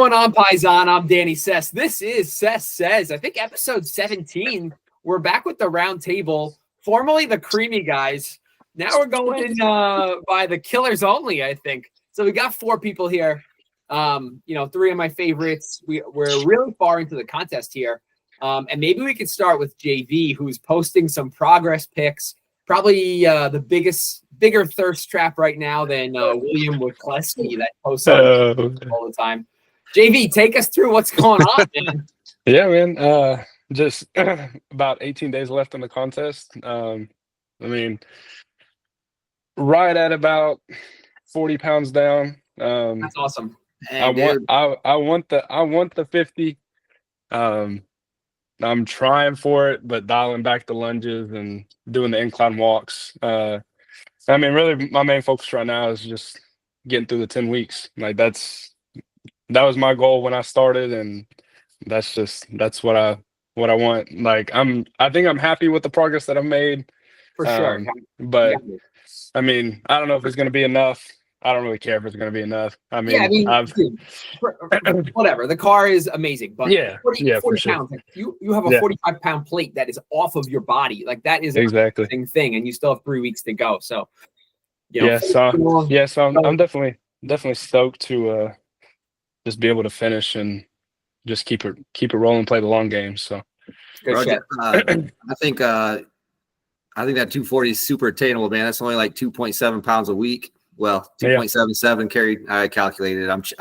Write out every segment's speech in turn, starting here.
What's going on, Paisan? I'm Danny Sess. This is Sess Says. I think episode 17. We're back with the round table, formerly the Creamy Guys. Now we're going by the Killers Only, I think. So we got 4 people here. 3 of my favorites. We're really far into the contest here. And maybe we could start with JV, who's posting some progress pics. Probably the bigger thirst trap right now than William Wikleski that posts all the time. JV, take us through what's going on, man. Yeah, man. Just about 18 days left in the contest. Right at about 40 pounds down. That's awesome. I want the 50. I'm trying for it, but dialing back the lunges and doing the incline walks. Really, my main focus right now is just getting through the 10 weeks. That was my goal when I started, and that's what I want. I think I'm happy with the progress that I've made. For sure. But I don't know if it's going to be enough. I don't really care if it's going to be enough. Whatever. The car is amazing, but 40 for sure. pounds. Like you have a 45-pound plate that is off of your body. Like that is exactly an amazing thing, and you still have 3 weeks to go. So, so I'm definitely stoked to just be able to finish and just keep it rolling, play the long game. So, good shit. I think that 240 is super attainable, man. That's only like 2.7 pounds a week. Well, 2.77 carried. I calculated. I'm cheap.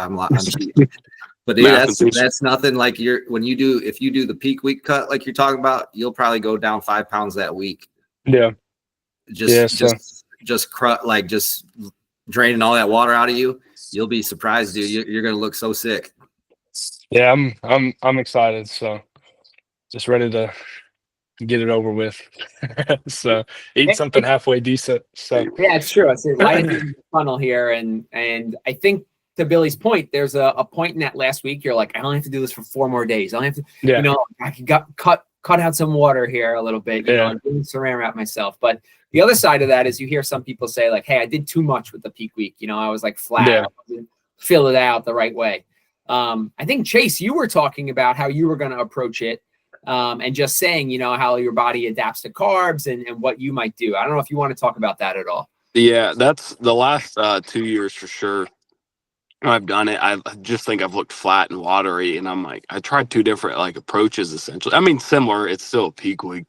But dude, that's nothing. Like if you do the peak week cut like you're talking about, you'll probably go down 5 pounds that week. Yeah. Just draining all that water out of you. You'll be surprised, dude. You're gonna look so sick. Yeah, I'm excited. So just ready to get it over with. So eat something halfway decent. So yeah, it's true. It's light at the funnel here, and I think to Billy's point, there's a point in that last week. You're like, I only have to do this for 4 more days. I only have to, I can cut out some water here a little bit. And saran wrap myself. But the other side of that is you hear some people say like, hey, I did too much with the peak week. I was like flat. I didn't fill it out the right way. I think Chase, you were talking about how you were going to approach it. And just saying, how your body adapts to carbs and what you might do. I don't know if you want to talk about that at all. Yeah, that's the last 2 years for sure. I've done it. I just think I've looked flat and watery, and I'm like, I tried 2 different approaches essentially. Similar. It's still a peak week,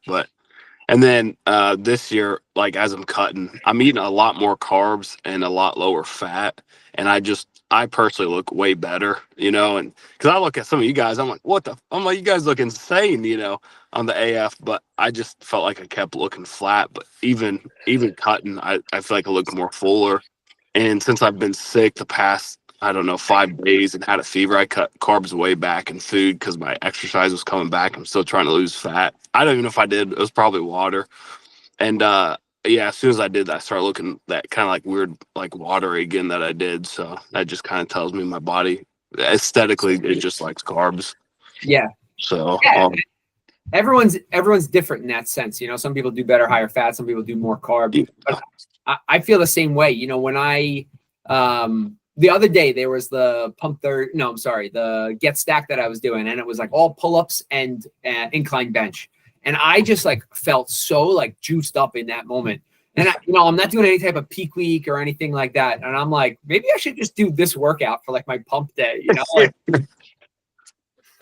and then this year, as I'm cutting, I'm eating a lot more carbs and a lot lower fat, and I personally look way better, and because I look at some of you guys, I'm like, I'm like, you guys look insane, on the AF, but I just felt like I kept looking flat. But even cutting, I feel like I look more fuller. And since I've been sick the past, 5 days and had a fever, I cut carbs way back in food because my exercise was coming back. I'm still trying to lose fat. I don't even know if I did. It was probably water. And as soon as I did that, I started looking that kind of weird, watery again that I did. So that just kind of tells me my body aesthetically it just likes carbs. Yeah. So everyone's different in that sense. Some people do better higher fat, some people do more carb. But I feel the same way. When I the other day there was the the get stack that I was doing, and it was all pull-ups and incline bench. And I just felt so juiced up in that moment. And I'm not doing any type of peak week or anything like that. And I'm like, maybe I should just do this workout for my pump day,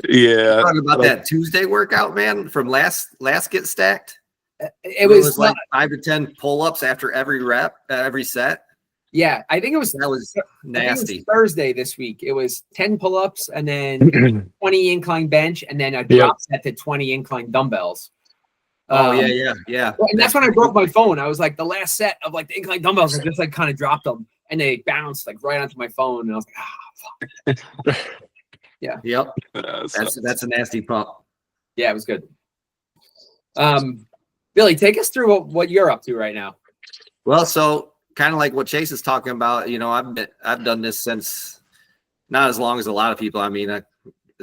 Yeah. Talking about that Tuesday workout, man, from last get stacked. It was 5 to 10 pull-ups after every rep, every set. Yeah, I think that was nasty. It was Thursday this week. It was 10 pull-ups and then 20 incline bench and then a drop set to 20 incline dumbbells. Yeah. And that's when I broke my phone. I was like, the last set of the incline dumbbells, I just kind of dropped them and they bounced right onto my phone. And I was like, fuck. Yeah. Yep. That's a nasty pump. Yeah, it was good. Billy, take us through what you're up to right now. Well, so kind of like what Chase is talking about, I've done this since not as long as a lot of people.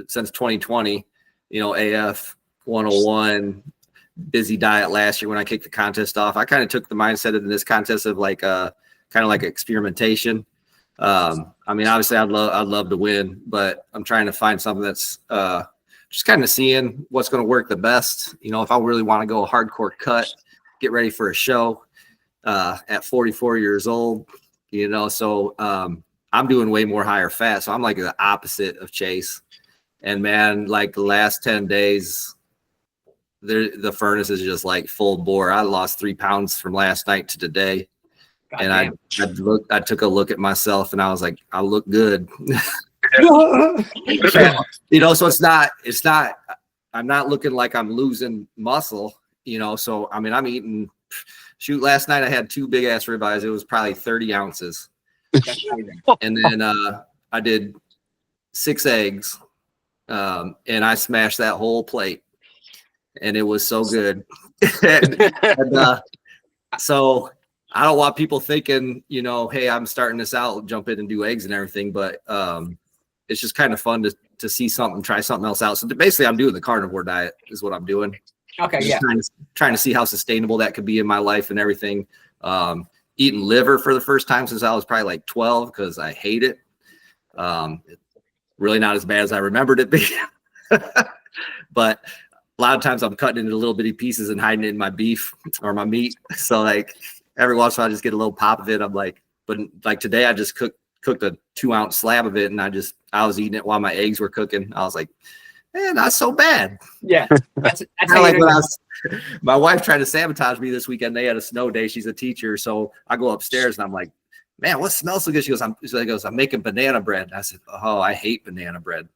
Since 2020, AF 101, busy diet last year when I kicked the contest off. I kind of took the mindset in this contest of kind of like experimentation. I mean, obviously I'd love to win, but I'm trying to find something that's just kind of seeing what's going to work the best. You know, if I really want to go a hardcore cut, get ready for a show at 44 years old, you know, so I'm doing way more higher fat. So I'm like the opposite of Chase. And man, like the last 10 days, the furnace is just like full bore. I lost 3 pounds from last night to today. God And damn. I took a look at myself and I was like, I look good. You know, so it's not, I'm not looking like I'm losing muscle, you know? So, I mean, I'm eating, shoot, last night I had 2 big ass ribeyes. It was probably 30 ounces. And then I did 6 eggs and I smashed that whole plate and it was so good. and so I don't want people thinking, you know, hey, I'm starting this out, jump in and do eggs and everything, but it's just kind of fun to see something, try something else out. So basically I'm doing the carnivore diet is what I'm doing. Okay, Just yeah. trying to see how sustainable that could be in my life and everything. Eating liver for the first time since I was probably like 12 because I hate it. Really not as bad as I remembered it being. But a lot of times I'm cutting into little bitty pieces and hiding it in my beef or my meat. So like every once in a while I just get a little pop of it. I'm like, but like today I just cooked a 2-ounce slab of it and I was eating it while my eggs were cooking. I was like, man, not so bad. Yeah. That's Kinda like when my wife tried to sabotage me this weekend. They had a snow day. She's a teacher. So I go upstairs and I'm like, man, what smells so good? She goes, I'm making banana bread. I said, oh, I hate banana bread.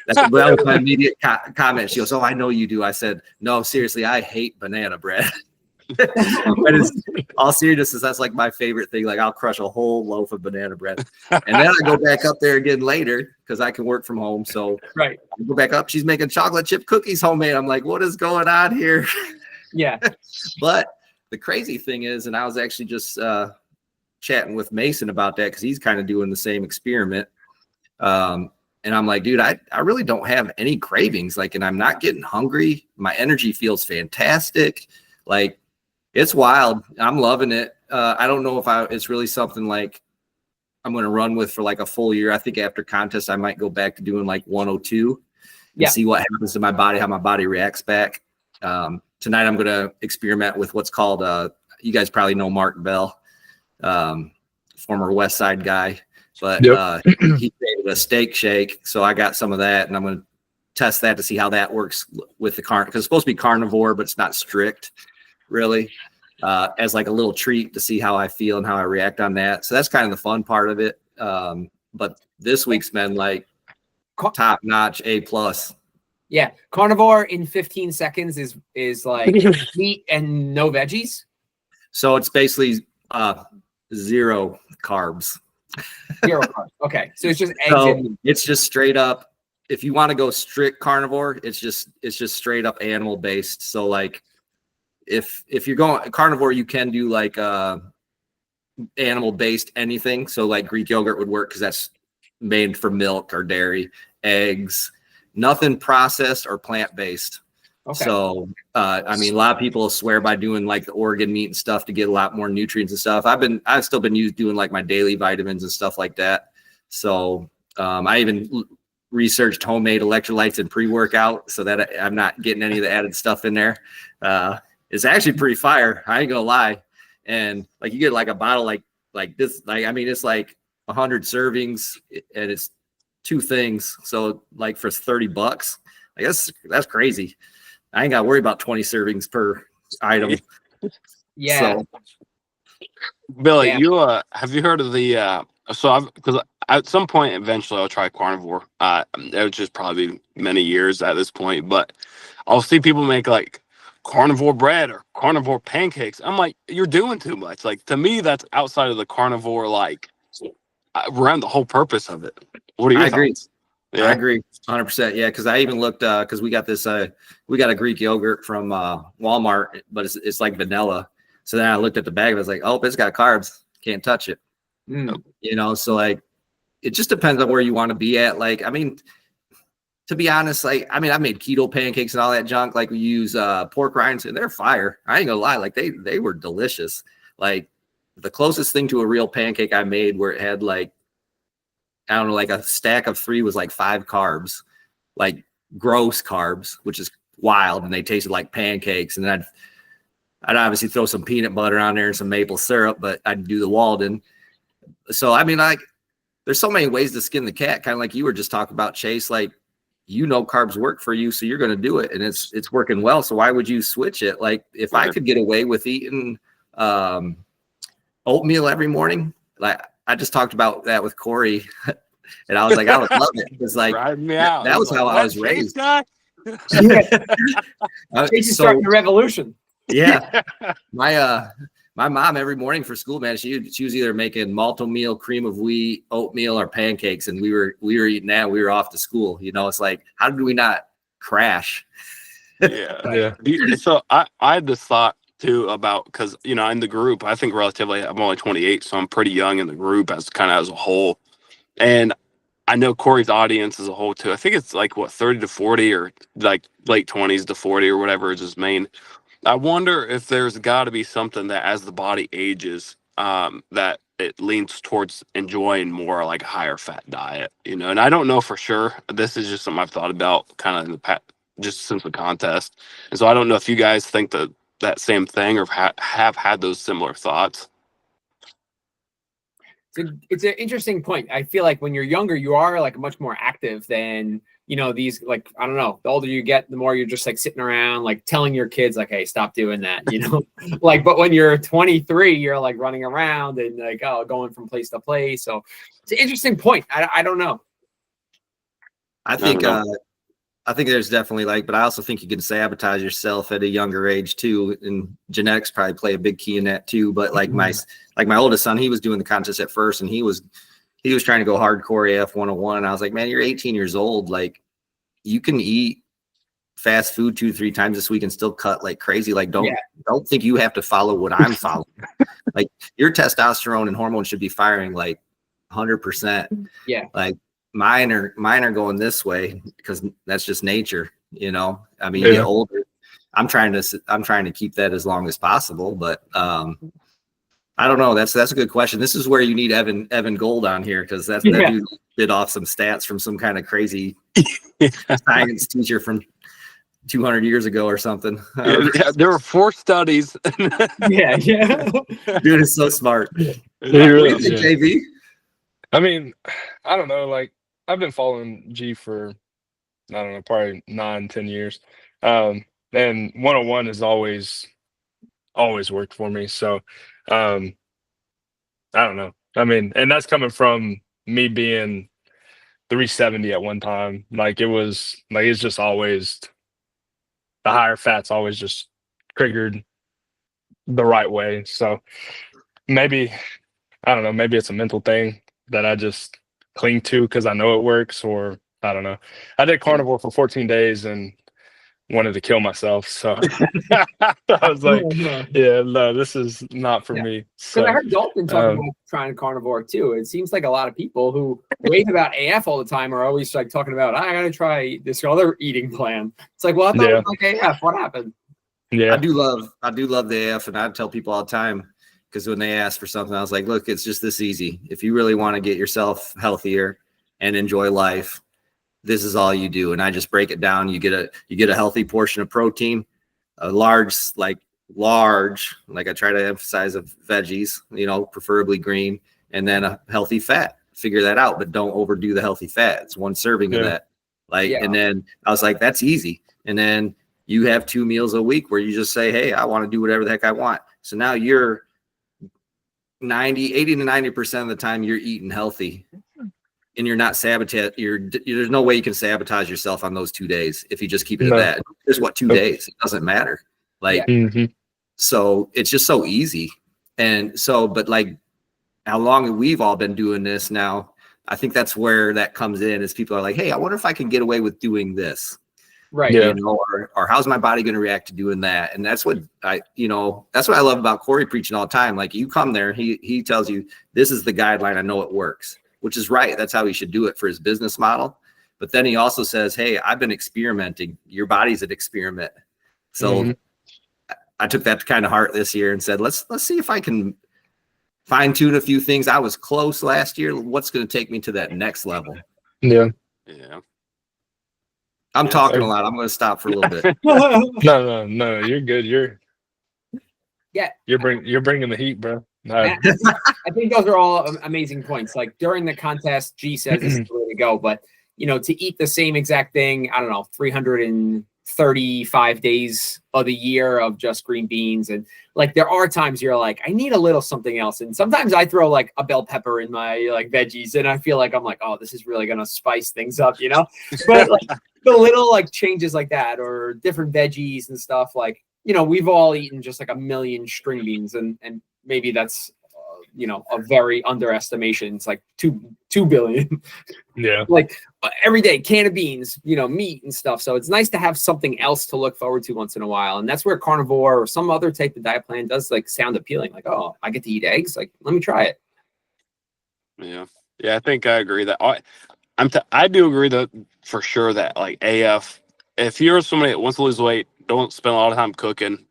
That was my immediate comment. She goes, oh, I know you do. I said, no, seriously, I hate banana bread. But it's all seriousness, that's like my favorite thing. Like I'll crush a whole loaf of banana bread. And then I go back up there again later because I can work from home. So right. I go back up. She's making chocolate chip cookies homemade. I'm like, what is going on here? Yeah. But the crazy thing is, and I was actually just chatting with Mason about that because he's kind of doing the same experiment. And I'm like, dude, I really don't have any cravings. Like, and I'm not getting hungry. My energy feels fantastic. Like, it's wild. I'm loving it. I don't know if it's really something like I'm going to run with for like a full year. I think after contest, I might go back to doing like 102 and see what happens to my body, how my body reacts back. Tonight, I'm going to experiment with what's called, you guys probably know Mark Bell, former West Side guy, but he created a steak shake. So I got some of that and I'm going to test that to see how that works with the because it's supposed to be carnivore, but it's not strict really, as like a little treat to see how I feel and how I react on that. So that's kind of the fun part of it. But this week's been like top notch, A+. Yeah. Carnivore in 15 seconds is like meat and no veggies. So it's basically 0 carbs. 0 carbs. Okay. So it's just eggs. It's just straight up. If you want to go strict carnivore, it's just straight up animal based. So like if you're going carnivore, you can do like animal based anything. So like Greek yogurt would work because that's made from milk or dairy, eggs, nothing processed or plant based. Okay. So I mean, a lot of people swear by doing like the organ meat and stuff to get a lot more nutrients and stuff. I've still been doing like my daily vitamins and stuff like that. So I even researched homemade electrolytes and pre-workout so that I'm not getting any of the added stuff in there. It's actually pretty fire. I ain't gonna lie. And like you get like a bottle like this, like, I mean, it's like 100 servings and it's 2 things. So like for $30, I guess that's crazy. I ain't got to worry about 20 servings per item. Yeah. So, Billy, you have you heard of the because at some point eventually I'll try carnivore. It would just probably be many years at this point, but I'll see people make like carnivore bread or carnivore pancakes. I'm like, you're doing too much. Like to me, that's outside of the carnivore. Like around the whole purpose of it. What are your thoughts? Yeah. I agree 100%. Yeah. Cause I even looked, cause we got this, we got a Greek yogurt from Walmart, but it's like vanilla. So then I looked at the bag and I was like, oh, it's got carbs. Can't touch it. You know, so like, it just depends on where you want to be at. Like, I mean, to be honest, like, I mean, I made keto pancakes and all that junk. Like we use pork rinds and they're fire. I ain't gonna lie. Like they were delicious. Like the closest thing to a real pancake I made where it had like I don't know, like a stack of 3 was like 5 carbs, like gross carbs, which is wild. And they tasted like pancakes. And then I'd obviously throw some peanut butter on there and some maple syrup, but I'd do the Walden. So, I mean, like, there's so many ways to skin the cat, kind of like you were just talking about, Chase. Like, carbs work for you, so you're going to do it, and it's working well. So why would you switch it? Like, if I could get away with eating oatmeal every morning, like I just talked about that with Corey, and I was like, I would love it. It's like that was how I was raised. Chase is starting a revolution. Yeah, my mom every morning for school, man, she was either making malto-meal, cream of wheat, oatmeal, or pancakes, and we were eating that. We were off to school. It's like, how did we not crash? Yeah. So I had this thought too about, because in the group, I think relatively, I'm only 28, so I'm pretty young in the group as a whole, and I know Corey's audience as a whole too. I think it's like 30 to 40 or like late 20s to 40 or whatever is his main. I wonder if there's got to be something that as the body ages, that it leans towards enjoying more like a higher fat diet, and I don't know for sure. This is just something I've thought about kind of in the past, just since the contest. And so I don't know if you guys think that same thing or have had those similar thoughts. It's an interesting point. I feel like when you're younger, you are like much more active than, these, like, I don't know, the older you get, the more you're just like sitting around, like telling your kids like, hey, stop doing that, like, but when you're 23, you're like running around and like, going from place to place. So it's an interesting point. I don't know. I think there's definitely but I also think you can sabotage yourself at a younger age too. And genetics probably play a big key in that too. But like my oldest son, he was doing the contest at first, and he was trying to go hardcore AF 101. I was like, man, you're 18 years old. Like, you can eat fast food 2-3 times this week and still cut like crazy. Like, don't think you have to follow what I'm following. Like, your testosterone and hormones should be firing like 100%. Yeah. Like, mine are going this way because that's just nature. I mean, you get older. I'm trying to keep that as long as possible, but I don't know. That's a good question. This is where you need Evan Gold on here, because that dude bit off some stats from some kind of crazy science teacher from 200 years ago or something. There were 4 studies. Yeah. Dude is so smart. Really, what do you think, JV? I mean, I don't know. Like, I've been following G for, I don't know, probably 9-10 years. And 101 has always worked for me. So, I don't know. I mean, and that's coming from me being 370 at one time. Like, it's just always, the higher fat's always just triggered the right way. So maybe, I don't know, maybe it's a mental thing that I just cling to because I know it works, or I don't know. I did carnivore for 14 days and wanted to kill myself. So I was like, yeah, no, this is not for me. So I heard Dalton talking about trying to carnivore too. It seems like a lot of people who rave about AF all the time are always like talking about, I got to try this other eating plan. It's like, well, I thought it was like AF. What happened? Yeah, I do love the AF, and I tell people all the time, because when they ask for something, I was like, look, it's just this easy. If you really want to get yourself healthier and enjoy life, this is all you do. And I just break it down. You get a healthy portion of protein, a large, like I try to emphasize, of veggies, preferably green, and then a healthy fat. Figure that out, but don't overdo the healthy fat. It's 1 serving of that. And then I was like, that's easy. And then you have 2 meals a week where you just say, hey, I want to do whatever the heck I want. So now you're 80 to 90% of the time you're eating healthy. And you're not there's no way you can sabotage yourself on those 2 days if you just keep it at that. There's 2 days. It doesn't matter. Like, so it's just so easy. And so, but like, how long we've all been doing this now, I think that's where that comes in, is people are like, hey, I wonder if I can get away with doing this. Right. Or how's my body going to react to doing that? And that's what that's what I love about Corey preaching all the time. Like, you come there, he tells you, this is the guideline. I know it works. Which is right. That's how he should do it for his business model. But then he also says, hey, I've been experimenting. Your body's an experiment. So I took that to kind of heart this year and said, let's see if I can fine tune a few things. I was close last year. What's going to take me to that next level? Yeah. Yeah. I'm Yeah, talking a lot. I'm going to stop for a little bit. No. You're good. You're bringing the heat, bro. I think those are all amazing points. Like during the contest, G says this is the way to go, but to eat the same exact thing, I don't know, 335 days of the year of just green beans. And like, there are times you're like, I need a little something else. And sometimes I throw like a bell pepper in my like veggies and I feel like I'm like, oh, this is really going to spice things up, but like the little like changes like that or different veggies and stuff like, we've all eaten just like a million string beans and maybe that's, a very underestimation. It's like 2 billion. Yeah. Like every day, can of beans, meat and stuff. So it's nice to have something else to look forward to once in a while. And that's where carnivore or some other type of diet plan does like sound appealing. Like, oh, I get to eat eggs. Like, let me try it. Yeah. I think I agree that I do agree that for sure that like AF, if you're somebody that wants to lose weight, don't spend a lot of time cooking,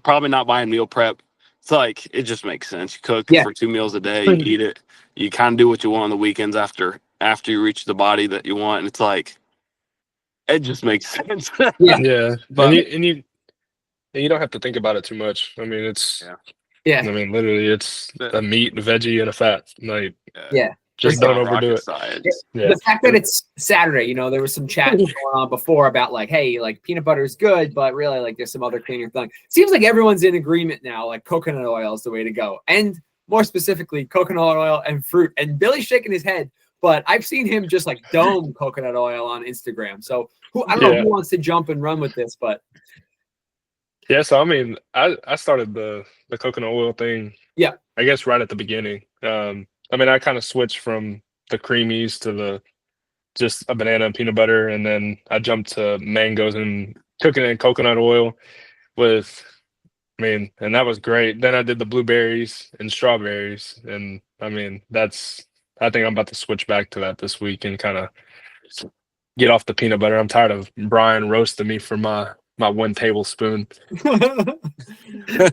probably not buying meal prep. It's like, it just makes sense. You cook for 2 meals a day, you eat it. You kind of do what you want on the weekends after you reach the body that you want. And it's like, it just makes sense. Yeah. But and you don't have to think about it too much. I mean, I mean, literally, it's a meat, a veggie, and a fat. Like, just don't overdo it. The fact that it's Saturday, there was some chat going on before about like, hey, like peanut butter is good, but really like there's some other cleaner thing. Seems like everyone's in agreement now, like coconut oil is the way to go. And more specifically, coconut oil and fruit. And Billy's shaking his head, but I've seen him just like dome coconut oil on Instagram. So I don't know who wants to jump and run with this, but. Yeah, so I mean, I started the coconut oil thing. Yeah. I guess right at the beginning. I mean, I kind of switched from the creamies to just a banana and peanut butter, and then I jumped to mangoes and cooking it in coconut oil and that was great. Then I did the blueberries and strawberries, and I mean, I think I'm about to switch back to that this week and kind of get off the peanut butter. I'm tired of Brian roasting me for my 1 tablespoon.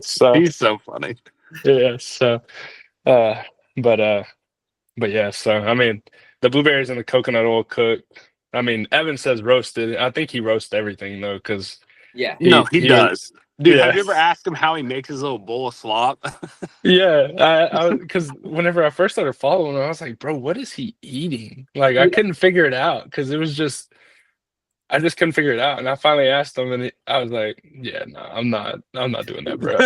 So he's so funny. Yeah. So, but yeah. So I mean, the blueberries and the coconut oil cooked. I mean, Evan says roasted. I think he roasts everything though, because he does. Dude, have you ever asked him how he makes his little bowl of slop? Yeah, because whenever I first started following him, I was like, bro, what is he eating? Like, I couldn't figure it out because it was just. I just couldn't figure it out, and I finally asked him, and I was like, "Yeah, no, I'm not doing that, bro."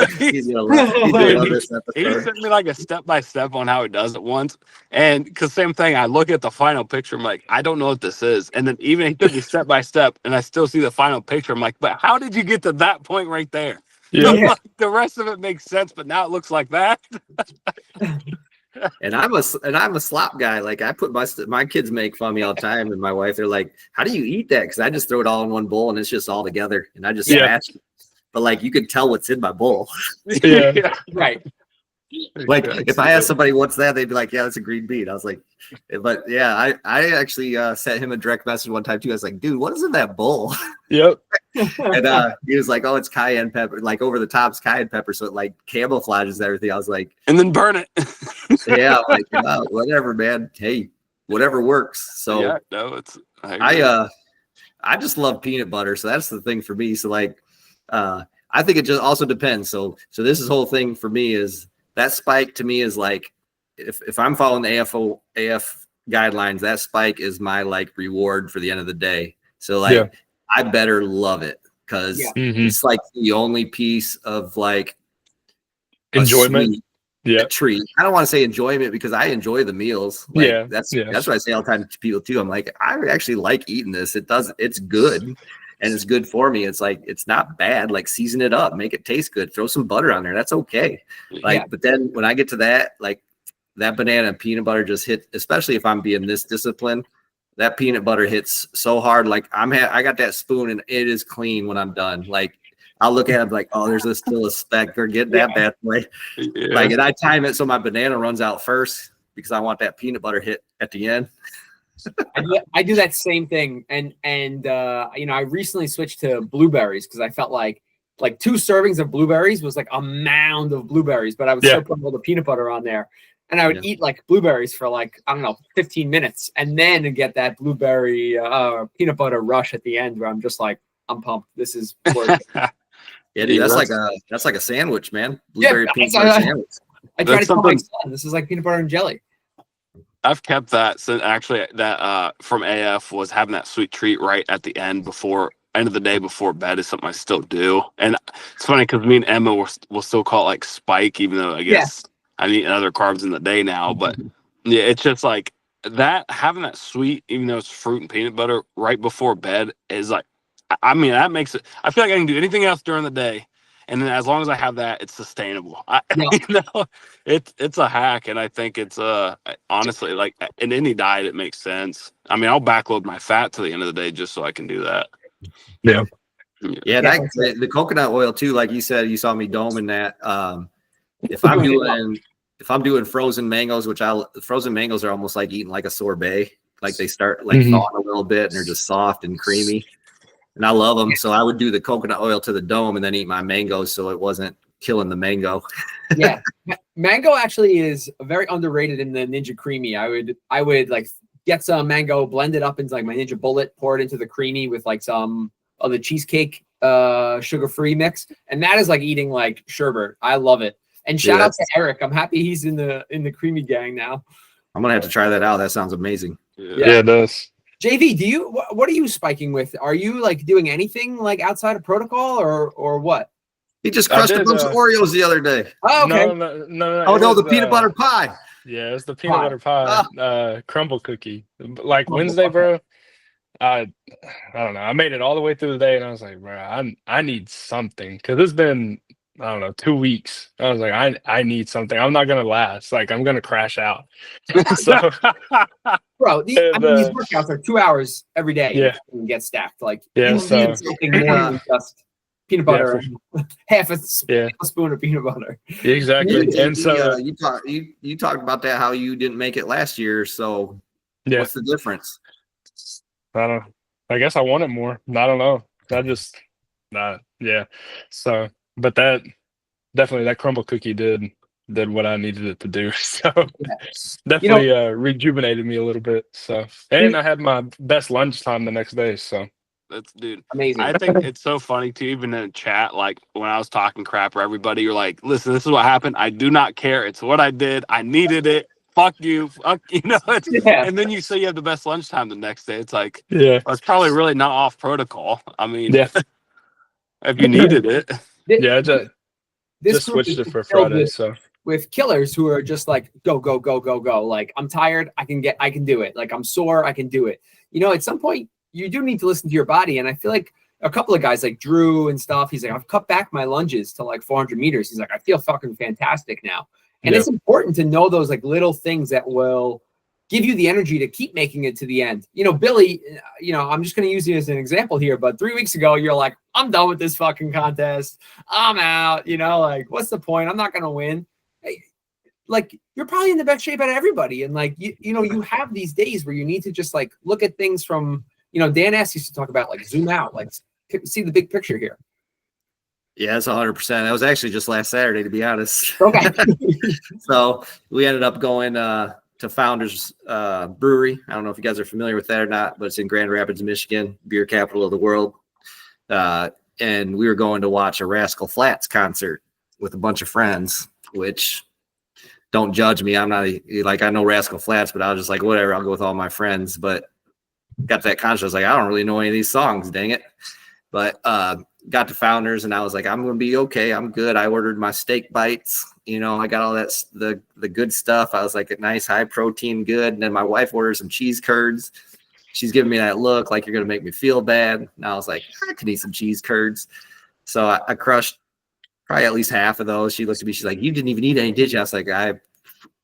He sent me like a step-by-step on how he does it once, and because same thing, I look at the final picture, I'm like, I don't know what this is, and then even he took me step-by-step, and I still see the final picture. I'm like, but how did you get to that point right there? Yeah, like, the rest of it makes sense, but now it looks like that. And I'm a slop guy. Like I put my kids make fun of me all the time, and my wife, they're like, "How do you eat that?" Because I just throw it all in one bowl and it's just all together, and I just smash it. But like you can tell what's in my bowl. Yeah. Right. Like if I ask somebody what's that, they'd be like, "Yeah, that's a green bean." I was like, but yeah, I actually sent him a direct message one time too. I was like, "Dude, what is in that bowl?" Yep. And he was like, "Oh, it's cayenne pepper, like over the top's cayenne pepper, so it like camouflages everything." I was like, and then burn it. Yeah, like whatever, man. Hey, whatever works. So yeah, no, I just love peanut butter, so that's the thing for me. So like, I think it just also depends. So this is whole thing for me is that spike to me is like if I'm following the AF guidelines, that spike is my like reward for the end of the day. So like I better love it because it's like the only piece of like enjoyment. Treat. I don't want to say enjoyment because I enjoy the meals. Like, that's what I say all the time to people too. I'm like, I actually like eating this. It's good. And it's good for me. It's like, it's not bad. Like season it up, make it taste good. Throw some butter on there. That's okay. Like, but then when I get to that, like that banana and peanut butter just hit, especially if I'm being this disciplined, that peanut butter hits so hard. Like I got that spoon and it is clean when I'm done. Like I'll look at it like, oh, there's still a speck. Or get that bad boy. Yeah. Like, and I time it so my banana runs out first because I want that peanut butter hit at the end. I do that same thing, and I recently switched to blueberries because I felt like like 2 servings of blueberries was like a mound of blueberries, but I would still put all the peanut butter on there. And I would eat like blueberries for like, I don't know, 15 minutes and then get that blueberry peanut butter rush at the end where I'm just like, I'm pumped. This is worth it. Yeah, dude, that's like a sandwich, man. Blueberry peanut butter sandwich. I try to tell my son, this is like peanut butter and jelly. I've kept that since actually that from AF was having that sweet treat right at the end of the day before bed is something I still do. And it's funny because me and Emma will still call it like spike, even though I guess I'm eating other carbs in the day now. But yeah, it's just like that, having that sweet, even though it's fruit and peanut butter right before bed is like, I mean, that makes it, I feel like I can do anything else during the day. And then as long as I have that, it's sustainable. You know, it's a hack. And I think it's honestly, like in any diet, it makes sense. I mean, I'll backload my fat to the end of the day just so I can do that. Yeah. Yeah. The coconut oil too, like you said, you saw me doming that. If I'm doing frozen mangoes, frozen mangoes are almost like eating like a sorbet. Like they start like thawing a little bit and they're just soft and creamy. And I love them. So I would do the coconut oil to the dome and then eat my mangoes so it wasn't killing the mango. Yeah. Mango actually is very underrated in the Ninja Creamy. I would like get some mango, blend it up into like my Ninja Bullet, pour it into the creamy with like some of the cheesecake sugar-free mix. And that is like eating like sherbet. I love it. And shout out to Eric. I'm happy he's in the creamy gang now. I'm gonna have to try that out. That sounds amazing. Yeah, it does. JV, what are you spiking with? Are you like doing anything like outside of protocol or what? He just crushed a bunch of Oreos the other day. Oh, okay. No. Oh no, the peanut butter pie. Yeah, it's the peanut butter pie crumble cookie. Like Wednesday, bro. I don't know. I made it all the way through the day, and I was like, bro, I need something because it's been, I don't know, 2 weeks. I was like, I need something. I'm not gonna last. Like I'm gonna crash out. So, bro, these workouts are 2 hours every day. Yeah, and get stacked. Like you need something more than just peanut butter, half a spoon of peanut butter. Exactly. And so you talked about that how you didn't make it last year. So what's the difference? I don't know. I guess I wanted more. I don't know. I just So, but that definitely that crumble cookie did what I needed it to do. So definitely rejuvenated me a little bit. So, and I had my best lunchtime the next day. So that's amazing. I think it's so funny too, even in chat, like when I was talking crap for everybody, you're like, listen, this is what happened. I do not care. It's what I did. I needed it. Fuck you. Fuck, you know, and then you say you have the best lunchtime the next day. It's like, it's probably really not off protocol. I mean, if you needed it. Just switched it for Friday. So with killers who are just like, go. Like, I'm tired. I can do it. Like, I'm sore. I can do it. You know, at some point you do need to listen to your body. And I feel like a couple of guys like Drew and stuff, he's like, I've cut back my lunges to like 400 meters. He's like, I feel fucking fantastic now. And it's important to know those like little things that will give you the energy to keep making it to the end. You know, Billy, you know, I'm just going to use you as an example here, but 3 weeks ago, you're like, I'm done with this fucking contest. I'm out, you know, like, what's the point? I'm not going to win. Hey, like, you're probably in the best shape out of everybody. And like, you know, you have these days where you need to just like look at things from, you know, Dan S used to talk about like zoom out, like see the big picture here. Yeah, that's 100%. That was actually just last Saturday, to be honest. Okay. So we ended up going to Founders Brewery. I don't know if you guys are familiar with that or not, but it's in Grand Rapids, Michigan, beer capital of the world. And we were going to watch a Rascal Flatts concert with a bunch of friends, which don't judge me. I'm not like, I know Rascal Flatts, but I was just like, whatever, I'll go with all my friends. But got to that concert, I was like, I don't really know any of these songs, dang it. But got to Founders and I was like, I'm going to be okay. I'm good. I ordered my steak bites. You know, I got all that, the good stuff. I was like a nice high protein good. And then my wife ordered some cheese curds. She's giving me that look like you're going to make me feel bad. And I was like, I could eat some cheese curds. So I crushed probably at least half of those. She looked at me. She's like, you didn't even eat any, did you? I was like, I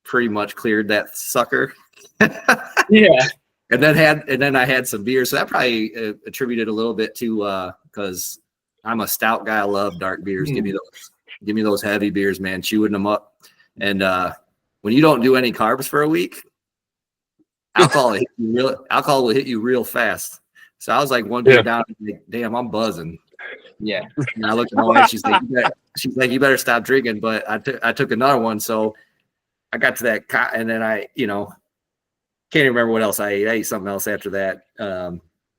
pretty much cleared that sucker. Yeah. And then I had some beer. So that probably attributed a little bit to because I'm a stout guy. I love dark beers. Give me those heavy beers, man, chewing them up. And when you don't do any carbs for a week, alcohol will hit you real fast. So I was like one beer down, like, damn, I'm buzzing. Yeah. And I looked at my wife. She's like, you better stop drinking. But I took another one. So I got to that, and then I, can't even remember what else I ate. I ate something else after that.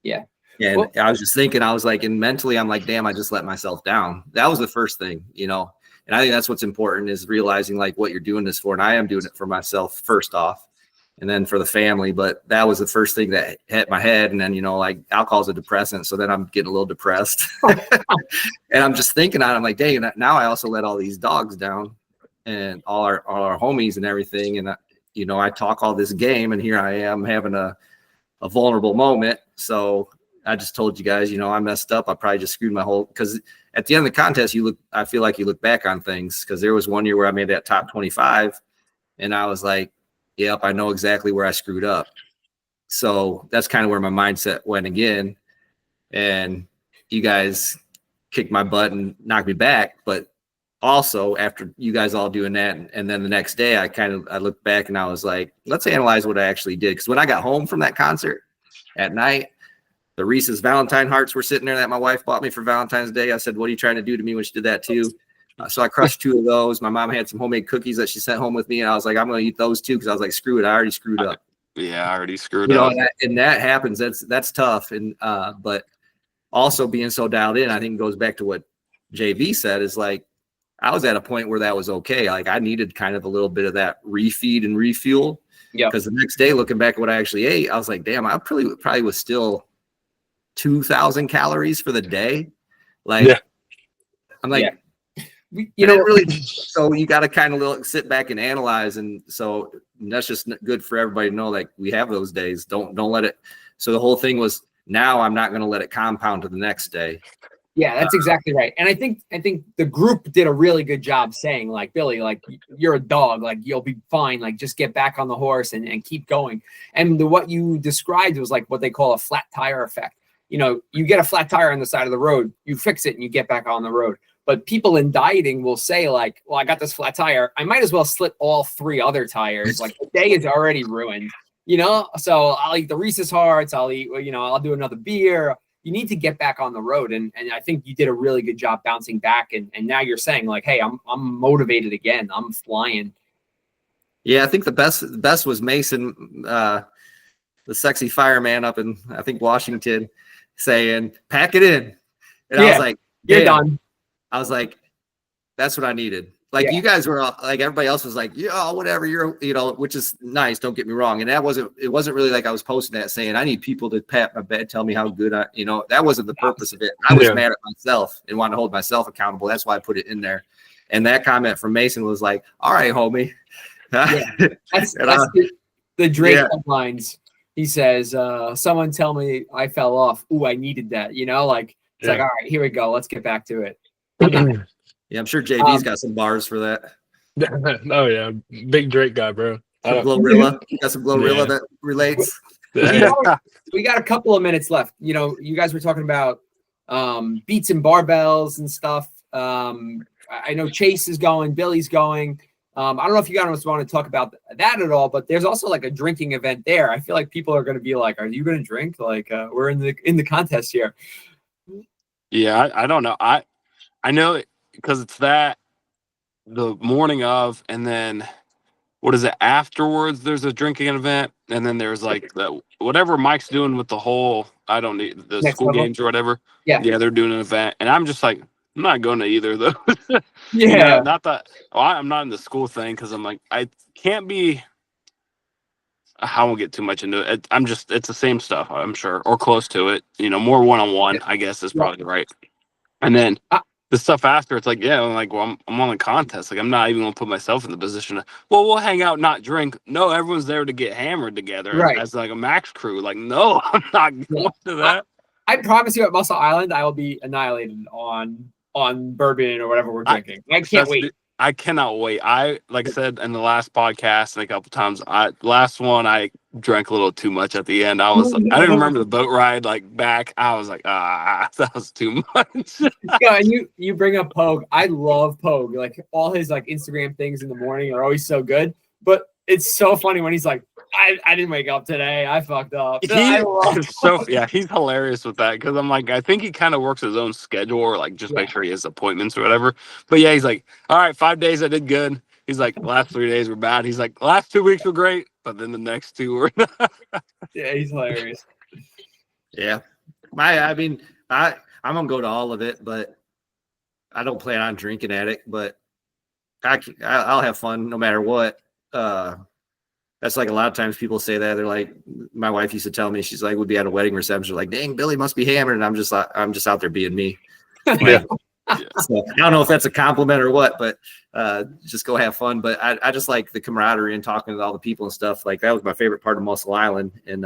Yeah. And I was just thinking, I was like, and mentally, I'm like, damn, I just let myself down. That was the first thing, And I think that's what's important is realizing like what you're doing this for. And I am doing it for myself first off, and then for the family. But that was the first thing that hit my head. And then, like alcohol is a depressant. So then I'm getting a little depressed. And I'm just thinking I'm like, dang, now I also let all these dogs down and all our homies and everything. And, I talk all this game, and here I am having a vulnerable moment. So I just told you guys, I messed up. I probably just screwed my whole, because at the end of the contest, I feel like you look back on things, because there was one year where I made that top 25 and I was like, yep, I know exactly where I screwed up. So that's kind of where my mindset went again. And you guys kicked my butt and knocked me back. But also after you guys all doing that, and then the next day I looked back and I was like, let's analyze what I actually did. Because when I got home from that concert at night, the Reese's Valentine hearts were sitting there that my wife bought me for Valentine's Day. I said, what are you trying to do to me when she did that too? So I crushed 2 of those. My mom had some homemade cookies that she sent home with me. And I was like, I'm going to eat those too. Cause I was like, screw it. I already screwed up. Yeah. I already screwed up. And that happens. That's tough. And, but also being so dialed in, I think it goes back to what JV said, is like, I was at a point where that was okay. Like I needed kind of a little bit of that refeed and refuel. Yeah. Cause the next day, looking back at what I actually ate, I was like, damn, I probably was still 2,000 calories for the day. Like, yeah. I'm like, really, so you got to kind of sit back and analyze. And so that's just good for everybody to know, like we have those days. Don't let it. So the whole thing was, now I'm not going to let it compound to the next day. Yeah, that's exactly right. And I think the group did a really good job saying, like, Billy, like, you're a dog, like, you'll be fine. Like, just get back on the horse and keep going. And what you described was like what they call a flat tire effect. You get a flat tire on the side of the road, you fix it and you get back on the road. But people in dieting will say like, well, I got this flat tire, I might as well slit all 3 other tires. Like the day is already ruined, so I'll eat the Reese's Hearts. I'll eat, I'll do another beer. You need to get back on the road. And I think you did a really good job bouncing back. And now you're saying like, hey, I'm motivated again. I'm flying. Yeah. I think the best was Mason, the sexy fireman up in, I think, Washington, saying, pack it in. And I was like, you're done. I was like, that's what I needed. Like you guys were all, like, everybody else was like, yeah, whatever, which is nice. Don't get me wrong. And it wasn't really like I was posting that saying, I need people to pat my bed, tell me how good that wasn't the purpose of it. I was mad at myself and wanted to hold myself accountable. That's why I put it in there. And that comment from Mason was like, all right, homie. Yeah. That's the Drake headlines. He says, someone tell me I fell off. Ooh, I needed that. Like, it's like, all right, here we go. Let's get back to it. Yeah, I'm sure JV's got some bars for that. Oh yeah, big Drake guy, bro. Some Glorilla. You got some Glorilla that relates. We got a couple of minutes left. You guys were talking about beats and barbells and stuff. I know Chase is going, Billy's going. I don't know if you guys want to talk about that at all, but there's also like a drinking event there. I feel like people are going to be like, "Are you going to drink?" Like we're in the contest here. Yeah, I don't know. I know because it's that the morning of, and then what is it afterwards? There's a drinking event, and then there's like whatever Mike's doing with the whole the Next school level. games or whatever. Yeah, they're doing an event, and I'm just like, I'm not going to either of those. Yeah, not that. I'm not in the school thing because I'm like, I can't be. I won't get too much into it. It's the same stuff, I'm sure, or close to it. More one-on-one, I guess, is probably right. And then the stuff after, it's like, I'm like, well, I'm on a contest. Like, I'm not even going to put myself in the position of, well, we'll hang out, not drink. No, everyone's there to get hammered together as like a max crew. Like, no, I'm not going to that. I promise you at Muscle Island, I will be annihilated on bourbon or whatever we're drinking. I can't wait. I cannot wait. I said in the last podcast and a couple times, last one I drank a little too much at the end. I didn't remember the boat ride back. I was like, that was too much. Yeah, and you bring up Pogue. I love Pogue. Like all his Instagram things in the morning are always so good. But it's so funny when he's like, I didn't wake up today. I fucked up. He's hilarious with that because I'm like, I think he kind of works his own schedule or like just make sure he has appointments or whatever. But yeah, he's like, all right, 5 days I did good. He's like, last 3 days were bad. He's like, last 2 weeks were great, but then the next 2 were not. Yeah, he's hilarious. Yeah. I'm gonna go to all of it, but I don't plan on drinking at it, but I'll have fun no matter what. That's like a lot of times people say that. They're like, my wife used to tell me, she's like, would be at a wedding reception, like, dang, Billy must be hammered. And I'm just out there being me. Yeah. So I don't know if that's a compliment or what, but just go have fun. But I just like the camaraderie and talking to all the people and stuff. Like that was my favorite part of Muscle Island. And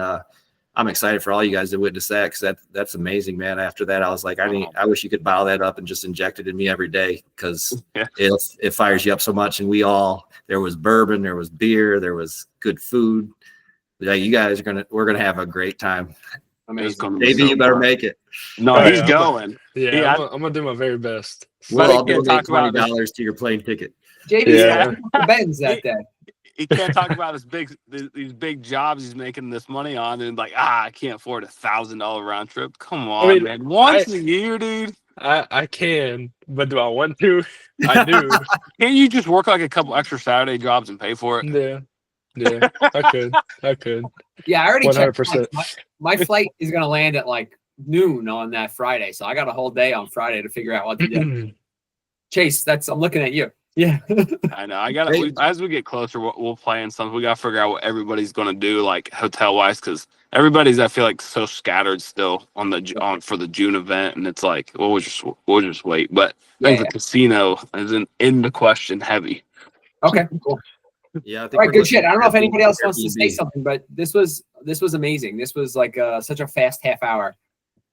I'm excited for all you guys to witness that because that's amazing, man. After that, I was like, I wish you could bottle that up and just inject it in me every day because it fires you up so much. And there was bourbon, there was beer, there was good food. Yeah, you guys we're gonna have a great time. Amazing. Maybe you better make it. No, he's going. I'm gonna do my very best. We'll all donate $20 to your plane ticket. JB's got Benz that day. He can't talk about these big jobs he's making this money on and like, I can't afford $1,000 round trip. Come on, man. Once a year, dude. I can, but do I want to? I do. Can't you just work like a couple extra Saturday jobs and pay for it? Yeah, I could. Yeah, I already 100%. checked. My flight is going to land at like noon on that Friday, so I got a whole day on Friday to figure out what to do. Chase, I'm looking at you. Yeah, I know. As we get closer, we'll plan something. We got to figure out what everybody's going to do, like hotel wise, because everybody's I feel like so scattered still for the June event, and it's like we'll just wait. But I think the casino is in the question heavy. Okay, cool. Yeah, all right, good shit. I don't know if anybody else wants to say something, but this was amazing. This was like such a fast half hour.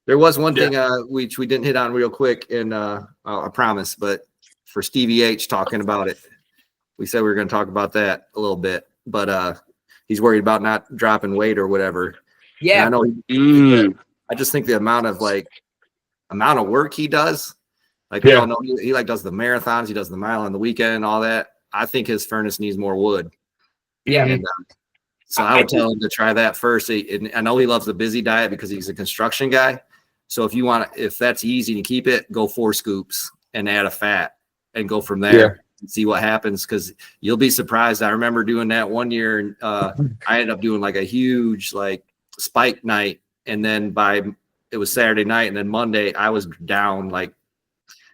There was one thing which we didn't hit on real quick, and I promise, but. For Stevie H talking about it. We said we were going to talk about that a little bit, but he's worried about not dropping weight or whatever. Yeah. And I know I just think the amount of work he does, like we all know he like does the marathons, he does the mile on the weekend and all that. I think his furnace needs more wood. Yeah. And, so I would tell him to try that first. And I know he loves the busy diet because he's a construction guy. So if that's easy to keep it, go 4 scoops and add a fat. And go from there and see what happens because you'll be surprised. I remember doing that one year and I ended up doing like a huge like spike night. And then it was Saturday night and then Monday I was down like,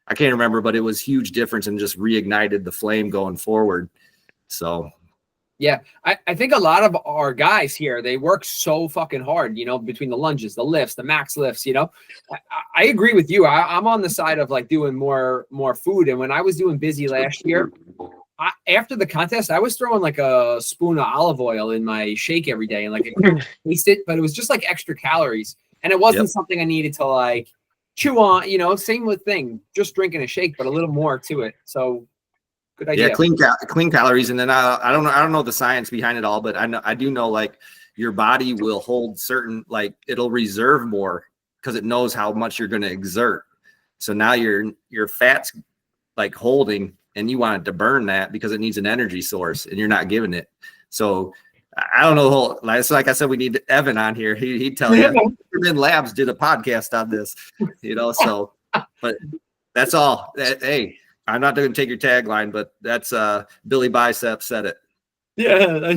I can't remember, but it was huge difference and just reignited the flame going forward. So. Yeah, I think a lot of our guys here, they work so fucking hard, between the lunges, the lifts, the max lifts, I agree with you. I'm on the side of like doing more food. And when I was doing busy last year, after the contest, I was throwing like a spoon of olive oil in my shake every day and like I couldn't taste it, but it was just like extra calories. And it wasn't something I needed to like chew on, same with thing, just drinking a shake, but a little more to it. So good idea. Yeah, clean calories, and then I don't know the science behind it all, but I do know like your body will hold certain like it'll reserve more because it knows how much you're going to exert. So now your fat's like holding, and you want it to burn that because it needs an energy source, and you're not giving it. So I don't know. Like I said, we need Evan on here. He'd tell you. Superman Labs did a podcast on this, So, but that's all. Hey. I'm not going to take your tagline, but that's Billy Bicep said it. Yeah,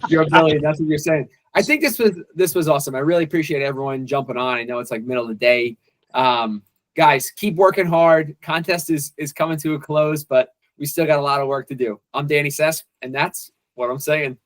you're Billy. That's what you're saying. I think this was awesome. I really appreciate everyone jumping on. I know it's like middle of the day. Guys, keep working hard. Contest is coming to a close, but we still got a lot of work to do. I'm Danny Sesk, and that's what I'm saying.